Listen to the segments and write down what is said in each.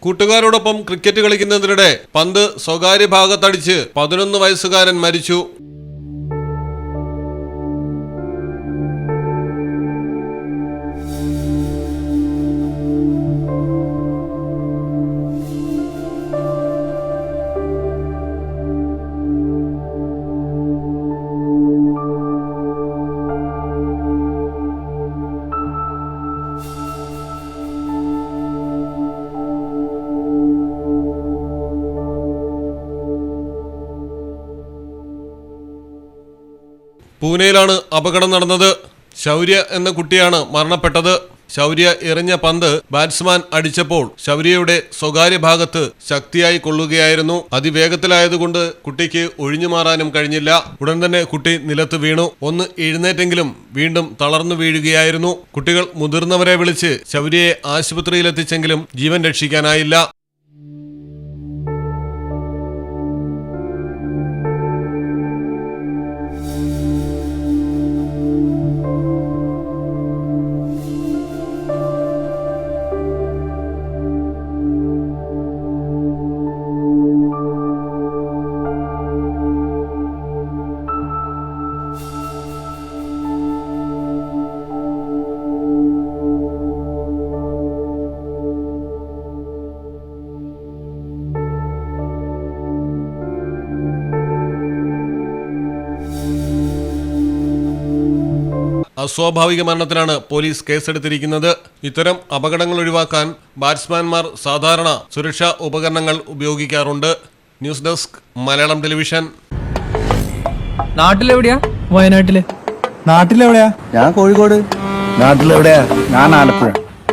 കൂട്ടുകാരോടൊപ്പം ക്രിക്കറ്റ് കളിക്കുന്നതിനിടെ പന്ത് സ്വകാര്യ ഭാഗത്തടിച്ച് 11 വയസ്സുകാരൻ മരിച്ചു. പൂനെയിലാണ് അപകടം നടന്നത്. ശൗര്യ എന്ന കുട്ടിയാണ് മരണപ്പെട്ടത്. ശൗര്യ എറിഞ്ഞ പന്ത് ബാറ്റ്സ്മാൻ അടിച്ചപ്പോൾ ശൗര്യയുടെ സ്വകാര്യ ഭാഗത്ത് ശക്തിയായി കൊള്ളുകയായിരുന്നു. അതിവേഗത്തിലായതുകൊണ്ട് കുട്ടിക്ക് ഒഴിഞ്ഞു മാറാനും കഴിഞ്ഞില്ല. ഉടൻ തന്നെ കുട്ടി നിലത്ത് വീണു. ഒന്ന് എഴുന്നേറ്റെങ്കിലും വീണ്ടും തളർന്നു വീഴുകയായിരുന്നു. കുട്ടികൾ മുതിർന്നവരെ വിളിച്ച് ശൗര്യയെ ആശുപത്രിയിലെത്തിച്ചെങ്കിലും ജീവൻ രക്ഷിക്കാനായില്ല. അസ്വാഭാവിക മരണത്തിനാണ് പോലീസ് കേസെടുത്തിരിക്കുന്നത്. ഇത്തരം അപകടങ്ങൾ ഒഴിവാക്കാൻ ബാറ്റ്സ്മാൻമാർ സാധാരണ സുരക്ഷാ ഉപകരണങ്ങൾ ഉപയോഗിക്കാറുണ്ട്. News desk Malayalam television. നാട്ടിലെവിടെയാ? വയനാട്ടില്. നാട്ടിലെവിടെയാ? ഞാൻ കോഴിക്കോട്. നാട്ടിലെവിടെയാ? ഞാൻ ആലപ്പുഴ.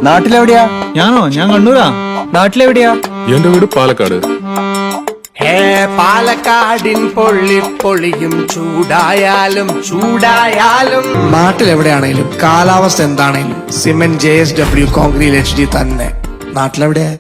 നാട്ടിലെവിടെയാ? ഞാനോ? ഞാൻ കണ്ണൂരാ. നാട്ടിലെവിടെയാ? എന്റെ വീട് പാലക്കാട്. പാലക്കാടിൻ പൊള്ളിപ്പൊളിയും ചൂടായാലും നാട്ടിലെവിടെയാണേലും കാലാവസ്ഥ എന്താണേലും സിമെന്റ് JSW കോൺക്രീറ്റ് HD തന്നെ. നാട്ടിലെവിടെയാ?